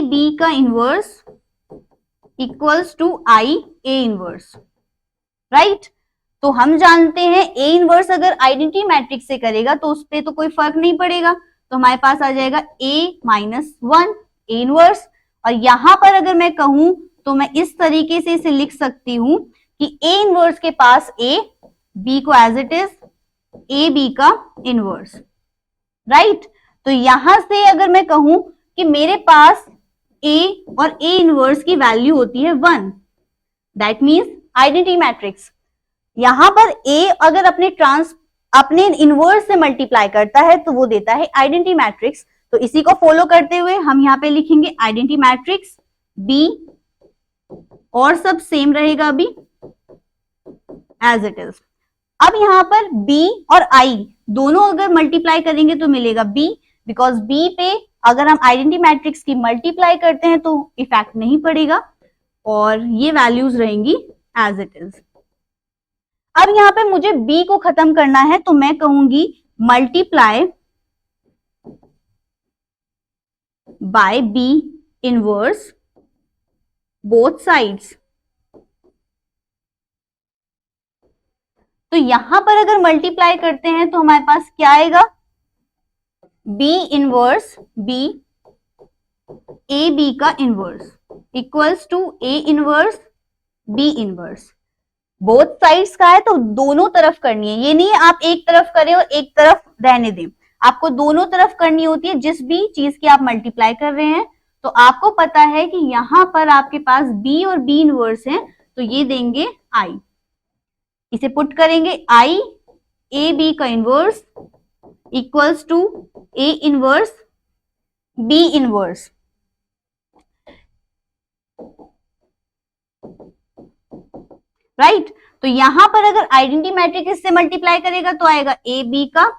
बी का inverse equals to I A inverse, right. तो हम जानते हैं ए इनवर्स अगर आइडेंटिटी मैट्रिक्स से करेगा तो उस पर तो कोई फर्क नहीं पड़ेगा, तो हमारे पास आ जाएगा A-1 ए इनवर्स। और यहां पर अगर मैं कहूं तो मैं इस तरीके से इसे लिख सकती हूं कि ए इनवर्स के पास ए, बी को as it is A B का इनवर्स, राइट। तो यहां से अगर मैं कहूं कि मेरे पास ए और ए इनवर्स की वैल्यू होती है 1, दैट मीन्स आइडेंटिटी मैट्रिक्स। यहां पर ए अगर अपने इनवर्स से मल्टीप्लाई करता है तो वो देता है आइडेंटिटी मैट्रिक्स। तो इसी को फॉलो करते हुए हम यहां पे लिखेंगे आइडेंटिटी मैट्रिक्स बी, और सब सेम रहेगा अभी एज इट इज। अब यहां पर B और I दोनों अगर मल्टीप्लाई करेंगे तो मिलेगा B, बिकॉज B पे अगर हम आइडेंटिटी मैट्रिक्स की मल्टीप्लाई करते हैं तो इफेक्ट नहीं पड़ेगा और ये वैल्यूज रहेंगी एज इट इज। अब यहां पे मुझे B को खत्म करना है तो मैं कहूंगी multiply by B inverse both sides. तो यहां पर अगर मल्टीप्लाई करते हैं तो हमारे पास क्या आएगा, B inverse B A B का inverse equals to A inverse B inverse. Both sides का है तो दोनों तरफ करनी है, ये नहीं है आप एक तरफ करें और एक तरफ रहने दें, आपको दोनों तरफ करनी होती है। जिस भी चीज की आप मल्टीप्लाई कर रहे हैं तो आपको पता है कि यहां पर आपके पास B और B इनवर्स है तो ये देंगे I, इसे पुट करेंगे I ए बी का inverse equals to A inverse B inverse. Right, तो यहां पर अगर आइडेंटिटी मैट्रिक्स से मल्टीप्लाई करेगा तो आएगा ए बी का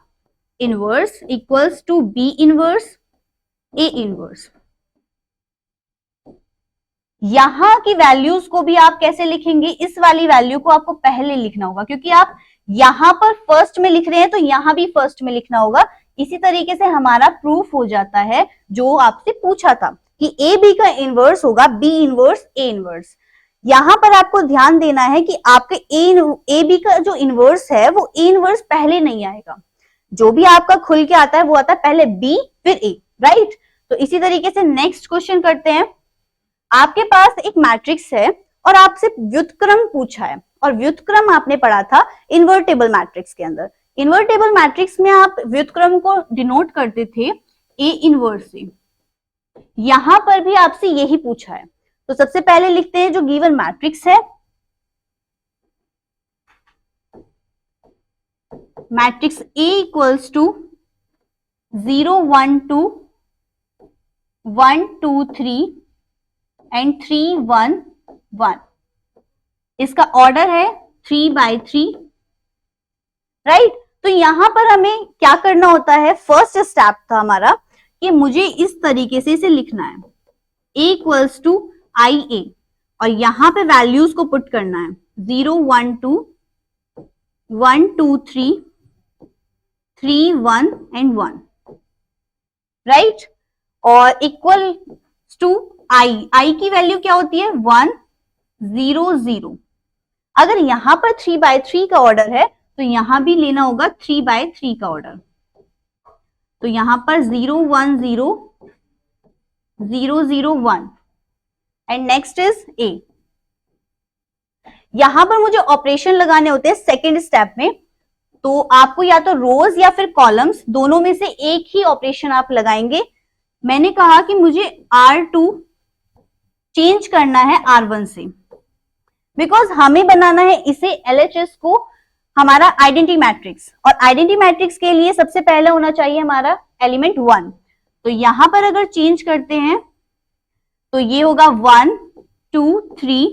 inverse equals to B inverse A inverse. यहां की वैल्यूज को भी आप कैसे लिखेंगे, इस वाली वैल्यू को आपको पहले लिखना होगा क्योंकि आप यहां पर फर्स्ट में लिख रहे हैं तो यहां भी फर्स्ट में लिखना होगा। इसी तरीके से हमारा प्रूफ हो जाता है जो आपसे पूछा था कि ए बी का इनवर्स होगा B इनवर्स ए इनवर्स। यहां पर आपको ध्यान देना है कि आपके ए बी का जो इनवर्स है वो ए इनवर्स पहले नहीं आएगा, जो भी आपका खुल के आता है वो आता है पहले B फिर A, राइट। तो इसी तरीके से नेक्स्ट क्वेश्चन करते हैं। आपके पास एक मैट्रिक्स है और आपसे व्युत्क्रम पूछा है, और व्युत्क्रम आपने पढ़ा था इन्वर्टेबल मैट्रिक्स के अंदर। इन्वर्टेबल मैट्रिक्स में आप व्युत्क्रम को डिनोट करते थे ए इनवर्स से, यहां पर भी आपसे यही पूछा है। तो सबसे पहले लिखते हैं जो गिवन मैट्रिक्स है, matrix A equals to 0 1 2 1 2 3 and 3 1 1। इसका ऑर्डर है 3 by 3, राइट। तो यहां पर हमें क्या करना होता है, फर्स्ट स्टेप था हमारा कि मुझे इस तरीके से इसे लिखना है a इक्वल्स टू आई ए, और यहां पे वैल्यूज को पुट करना है 0 1 2 1 2 3 3 1 एंड 1, राइट। और इक्वल टू आई की वैल्यू क्या होती है 1 0 0। अगर यहां पर 3 by 3 का ऑर्डर है तो यहां भी लेना होगा 3 by 3 का ऑर्डर। तो यहां पर 0 1 0 0 0 1 एंड नेक्स्ट इज ए। यहां पर मुझे ऑपरेशन लगाने होते हैं सेकेंड स्टेप में, तो आपको या तो रोज या फिर कॉलम्स दोनों में से एक ही ऑपरेशन आप लगाएंगे। मैंने कहा कि मुझे R2 चेंज करना है R1 से, बिकॉज हमें बनाना है इसे LHS को हमारा आइडेंटिटी मैट्रिक्स, और आइडेंटिटी मैट्रिक्स के लिए सबसे पहले होना चाहिए हमारा एलिमेंट 1। तो यहां पर अगर चेंज करते हैं तो ये होगा 1 2 3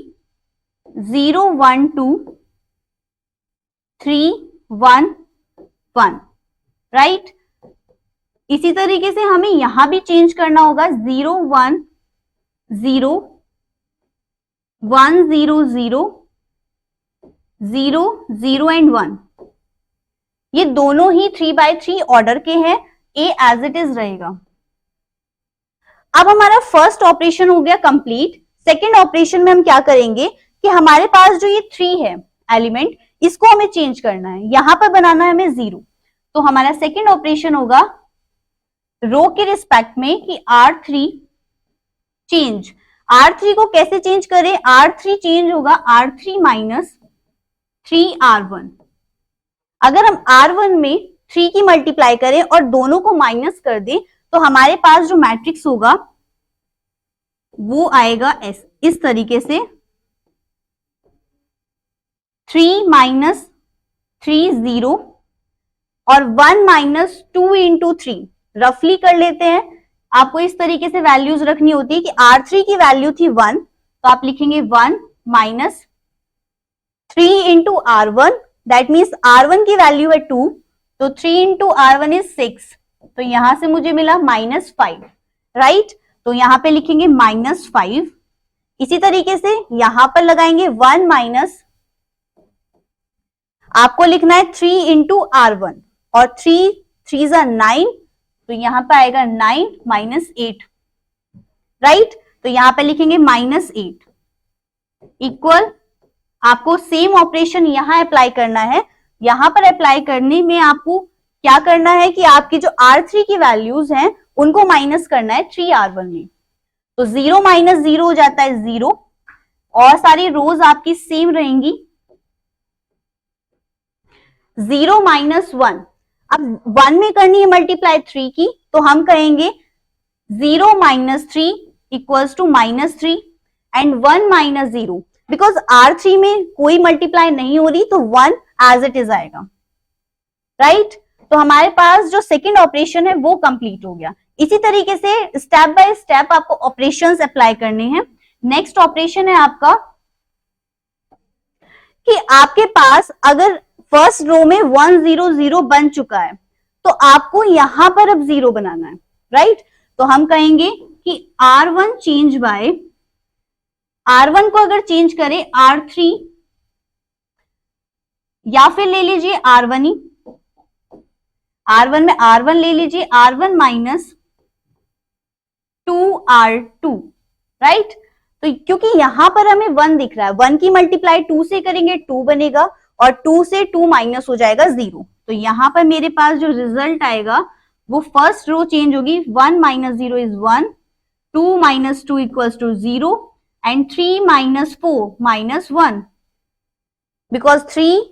0 1 2 3 1 1, राइट। इसी तरीके से हमें यहां भी चेंज करना होगा 0 1 0 1 0 0 0 0 एंड 1। ये दोनों ही 3 by 3 ऑर्डर के हैं, ए एज इट इज रहेगा। अब हमारा फर्स्ट ऑपरेशन हो गया कंप्लीट। सेकेंड ऑपरेशन में हम क्या करेंगे कि हमारे पास जो ये 3 है एलिमेंट, इसको हमें चेंज करना है, यहां पर बनाना है हमें 0। तो हमारा सेकेंड ऑपरेशन होगा रो के रिस्पेक्ट में कि R3 चेंज। R3 को कैसे चेंज करें? R3 चेंज होगा R3 माइनस 3R1। अगर हम R1 में 3 की मल्टीप्लाई करें और दोनों को माइनस कर दें तो हमारे पास जो मैट्रिक्स होगा वो आएगा इस तरीके से 3 माइनस 3 0 और 1 माइनस 2 इंटू 3। रफली कर लेते हैं, आपको इस तरीके से वैल्यूज रखनी होती है कि R3 की वैल्यू थी 1, तो आप लिखेंगे 1 minus 3 into R1, that means R1 की वैल्यू है 2, तो 3 इंटू R1 इज 6, तो यहां से मुझे मिला -5, राइट। तो यहां पे लिखेंगे -5। इसी तरीके से यहां पर लगाएंगे 1 माइनस, आपको लिखना है 3 इंटू R1 और 3 3 9, तो यहां पे आएगा 9 माइनस 8, राइट। तो यहां पे लिखेंगे -8 इक्वल, आपको सेम ऑपरेशन यहां अप्लाई करना है। यहां पर अप्लाई करने में आपको क्या करना है कि आपकी जो R3 की वैल्यूज हैं उनको माइनस करना है 3R1 में, तो 0 माइनस 0 हो जाता है 0 और सारी रोज आपकी सेम रहेंगी। 0 माइनस 1, अब 1 में करनी है मल्टीप्लाई 3 की, तो हम कहेंगे 0 minus 3 equals to -3 and 1 minus 0, because R3 में कोई मल्टीप्लाई नहीं हो रही तो 1 एज इट इज आएगा, राइट। तो हमारे पास जो सेकेंड ऑपरेशन है वो कंप्लीट हो गया। इसी तरीके से स्टेप बाय स्टेप आपको ऑपरेशंस अप्लाई करने हैं। नेक्स्ट ऑपरेशन है आपका कि आपके पास अगर फर्स्ट रो में 1 0 0 बन चुका है तो आपको यहां पर अब 0 बनाना है, राइट। तो हम कहेंगे कि R1 चेंज बाय, R1 को अगर चेंज करें R3 या फिर ले लीजिए R1 ही, R1 में R1 ले लीजिए, R1 माइनस 2R2, राइट। तो क्योंकि यहां पर हमें 1 दिख रहा है, 1 की मल्टीप्लाई 2 से करेंगे 2 बनेगा और 2 से 2 माइनस हो जाएगा 0, तो यहां पर मेरे पास जो रिजल्ट आएगा वो फर्स्ट रो चेंज होगी, 1 minus 0 is 1, 2 minus 2 equals to 0 and 3 minus 4 minus 1, because 3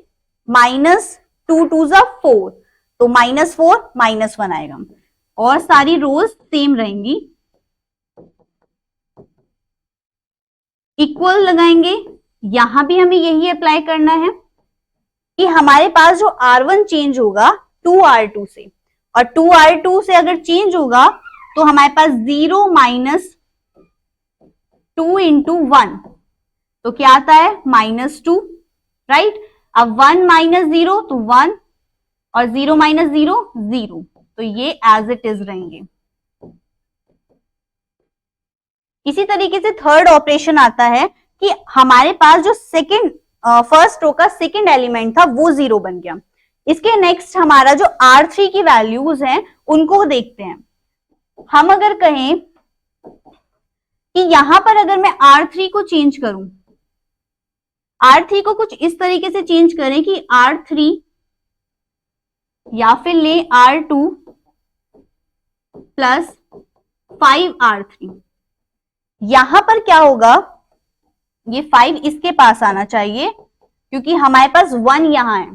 minus 2 2 जा 4, तो -4 -1 आएगा और सारी रोज सेम रहेंगी। इक्वल लगाएंगे, यहां भी हमें यही अप्लाई करना है कि हमारे पास जो R1 चेंज होगा 2R2 से, और 2R2 से अगर चेंज होगा तो हमारे पास 0 माइनस 2 इंटू 1, तो क्या आता है -2, राइट। अब 1 माइनस 0 तो 1 और 0 माइनस 0 0, तो ये एज इट इज रहेंगे। इसी तरीके से थर्ड ऑपरेशन आता है कि हमारे पास जो सेकंड फर्स्ट रो का सेकंड एलिमेंट था वो 0 बन गया। इसके नेक्स्ट हमारा जो R3 की वैल्यूज हैं उनको देखते हैं। हम अगर कहें कि यहां पर अगर मैं R3 को चेंज करूं, R3 को कुछ इस तरीके से चेंज करें कि R3 या फिर ले R2 प्लस 5R3, यहां पर क्या होगा, ये 5 इसके पास आना चाहिए क्योंकि हमारे पास 1 यहां है,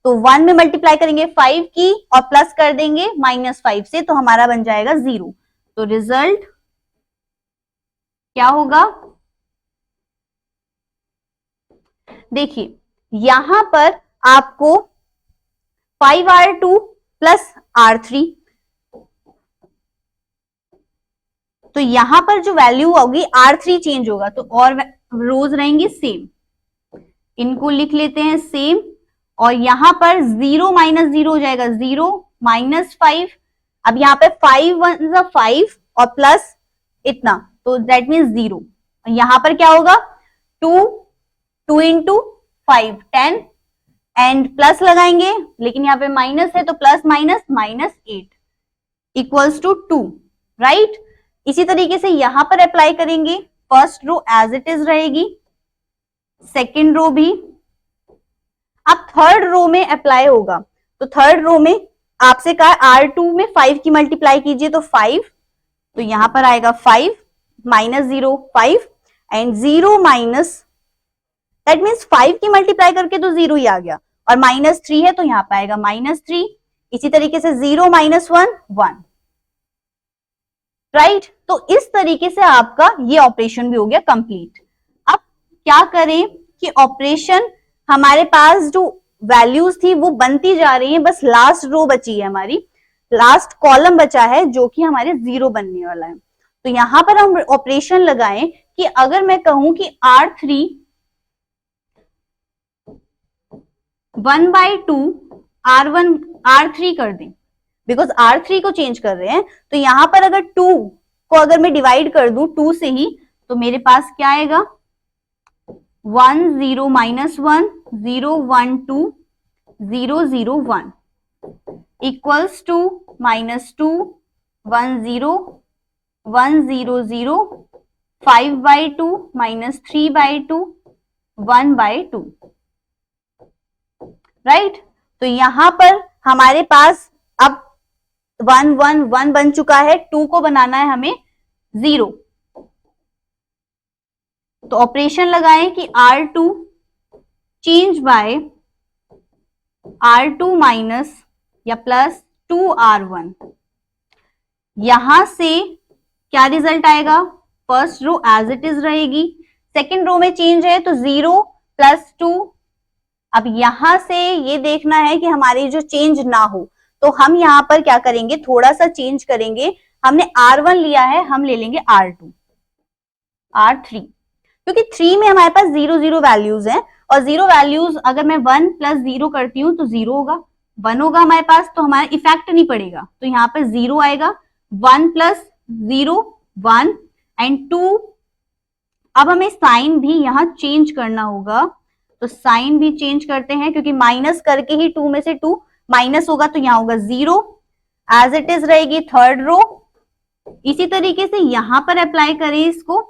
तो 1 में मल्टीप्लाई करेंगे 5 की और प्लस कर देंगे -5 से, तो हमारा बन जाएगा 0। तो रिजल्ट क्या होगा, देखिए यहां पर आपको 5R2 प्लस R3, तो यहां पर जो वैल्यू होगी R3 चेंज होगा तो और रोज रहेंगी सेम, इनको लिख लेते हैं सेम, और यहां पर 0 माइनस 0 हो जाएगा 0 -5, अब यहाँ पे 5 1 5 और प्लस इतना, तो दैट मीन्स 0, यहां पर क्या होगा 2 इंटू 5 10 एंड प्लस लगाएंगे, लेकिन यहाँ पे माइनस है तो plus minus -8 equals to 2, right. इसी तरीके से यहां पर अप्लाई करेंगे first row as it is रहेगी, सेकेंड रो भी। अब थर्ड रो में अप्लाई होगा, तो थर्ड रो में आपसे कहा R2 में 5 की मल्टीप्लाई कीजिए, तो 5, तो यहां पर आएगा 5 minus 0 5 and 0 minus, that means 5 की मल्टीप्लाई करके तो 0 ही आ गया, और माइनस 3 है तो यहां पर आएगा -3। इसी तरीके से 0 माइनस 1 1, राइट। तो इस तरीके से आपका ये ऑपरेशन भी हो गया कंप्लीट। अब क्या करें कि ऑपरेशन हमारे पास जो वैल्यूज थी वो बनती जा रही है, बस लास्ट रो बची है हमारी, लास्ट कॉलम बचा है जो कि हमारे 0 बनने वाला है। तो यहां पर हम ऑपरेशन लगाएं कि अगर मैं कहूं कि R3 1/2 R1 R3 कर दें, बिकॉज R3 को चेंज कर रहे हैं, तो यहां पर अगर 2 को अगर मैं डिवाइड कर दूं 2 से ही, तो मेरे पास क्या आएगा 1 0 माइनस 1 0 1 2 0 0 1 इक्वल्स टू -2 1 0 1 0 0 5/2 -3/2 1/2, राइट। तो यहां पर हमारे पास अब 1 1 1 बन चुका है, 2 को बनाना है हमें 0, तो ऑपरेशन लगाएं कि R2 change by R2 minus या प्लस 2R1, यहां से क्या रिजल्ट आएगा, first row as it is रहेगी, सेकेंड रो में चेंज है तो 0 + 2। अब यहां से ये देखना है कि हमारी जो चेंज ना हो, तो हम यहां पर क्या करेंगे, थोड़ा सा चेंज करेंगे। हमने R1 लिया है, हम ले लेंगे R2 R3, क्योंकि 3 में हमारे पास 0 0 वैल्यूज हैं, और 0 वैल्यूज अगर मैं 1 + 0 करती हूँ तो 0 होगा, 1 होगा हमारे पास, तो हमारा इफेक्ट नहीं पड़ेगा, तो यहाँ पर 0 आएगा, 1 + 0 1 एंड 2। अब हमें साइन भी यहाँ चेंज करना होगा, तो साइन भी चेंज करते हैं, क्योंकि माइनस करके ही 2 में से 2 माइनस होगा, तो यहाँ होगा 0 एज इट इज रहेगी थर्ड रो। इसी तरीके से यहां पर अप्लाई करें इसको,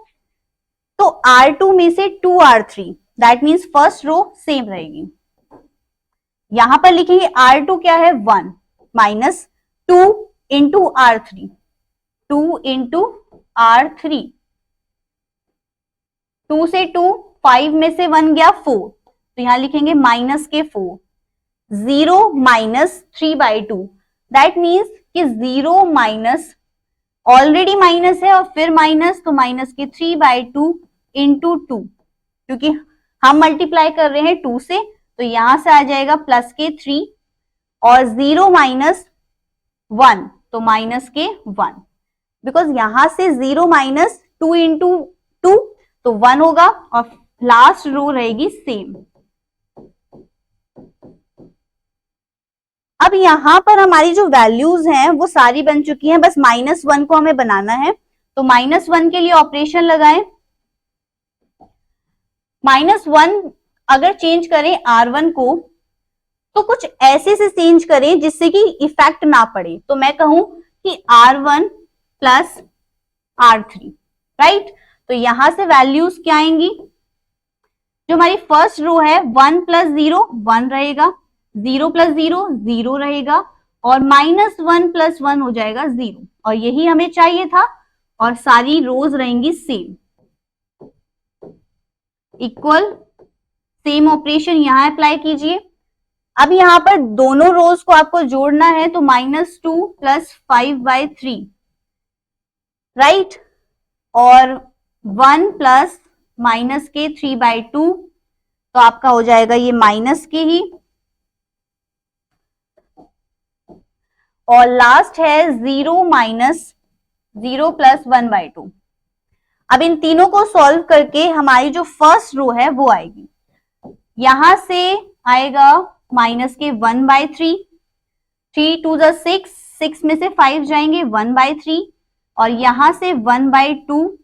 तो R2 में से 2R3, that means first row same रहेगी। यहां पर लिखेंगे R2 क्या है 1 minus 2 into R3, 2 into R3, 2 से 2 5 में से 1 गया 4, तो यहां लिखेंगे -4 0 माइनस 3/2, दैट मीन्स कि 0 माइनस ऑलरेडी माइनस है और फिर माइनस, तो -3/2 इंटू 2, क्योंकि हम मल्टीप्लाई कर रहे हैं 2 से, तो यहां से आ जाएगा +3 और 0 माइनस 1 तो -1, बिकॉज यहां से 0 माइनस 2 इंटू 2 तो 1 होगा, और लास्ट रो रहेगी सेम। अब यहां पर हमारी जो वैल्यूज हैं वो सारी बन चुकी हैं, बस -1 को हमें बनाना है, तो -1 के लिए ऑपरेशन लगाएं। -1 अगर चेंज करें R1 को, तो कुछ ऐसे से चेंज करें जिससे कि इफेक्ट ना पड़े, तो मैं कहूं कि R1 + R3, राइट। तो यहां से वैल्यूज क्या आएंगी, जो हमारी फर्स्ट रो है 1 + 0 1 रहेगा, 0 + 0 0 रहेगा, और -1 + 1 हो जाएगा 0, और यही हमें चाहिए था, और सारी रोज रहेंगी सेम, इक्वल, सेम ऑपरेशन यहां अप्लाई कीजिए। अब यहां पर दोनों रोज को आपको जोड़ना है, तो -2 + 5/3, राइट, और 1 + -3/2, तो आपका हो जाएगा ये माइनस के ही, और लास्ट है 0 माइनस 0 + 1/2। अब इन तीनों को सॉल्व करके हमारी जो फर्स्ट रो है वो आएगी, यहां से आएगा -1/3, 3 2 6, 6 में से 5 जाएंगे 1/3, और यहां से 1/2,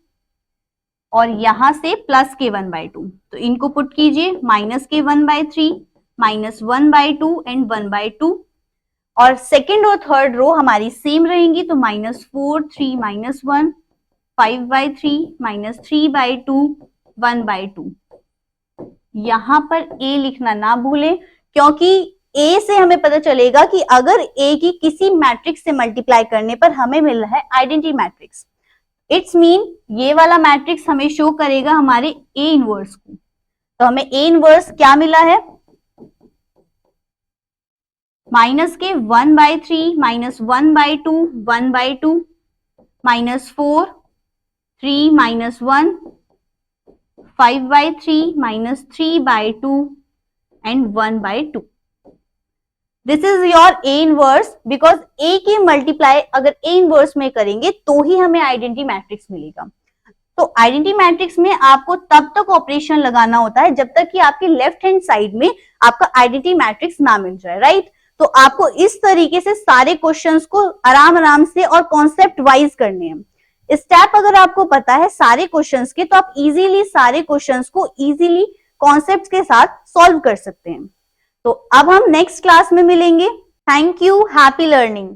और यहां से +1/2, तो इनको पुट कीजिए, -1/3 -1/2 एंड 1/2, और सेकेंड और थर्ड रो हमारी सेम रहेंगी, तो -4 3 -1 5/3 माइनस 3/2 1/2। यहां पर a लिखना ना भूलें, क्योंकि a से हमें पता चलेगा कि अगर a की किसी मैट्रिक्स से मल्टीप्लाई करने पर हमें मिल रहा है आइडेंटिटी मैट्रिक्स, इट्स मीन ये वाला मैट्रिक्स हमें शो करेगा हमारे a इनवर्स को। तो हमें a इनवर्स क्या मिला है, माइनस के 1/3 minus 1/2 1/2 minus 4 3 minus 1 5/3 minus 3/2 and 1/2। This is your A inverse, because A की मल्टीप्लाई अगर ए इनवर्स में करेंगे तो ही हमें आइडेंटिटी मैट्रिक्स मिलेगा। तो आइडेंटिटी मैट्रिक्स में आपको तब तक ऑपरेशन लगाना होता है जब तक कि आपकी लेफ्ट हैंड साइड में आपका आइडेंटिटी मैट्रिक्स ना मिल जाए, राइट। तो आपको इस तरीके से सारे क्वेश्चंस को आराम आराम से और कॉन्सेप्ट वाइज करने हैं। स्टेप अगर आपको पता है सारे क्वेश्चंस के, तो आप इजीली सारे क्वेश्चंस को इजीली कॉन्सेप्ट के साथ सॉल्व कर सकते हैं। तो अब हम नेक्स्ट क्लास में मिलेंगे। Thank you, happy learning.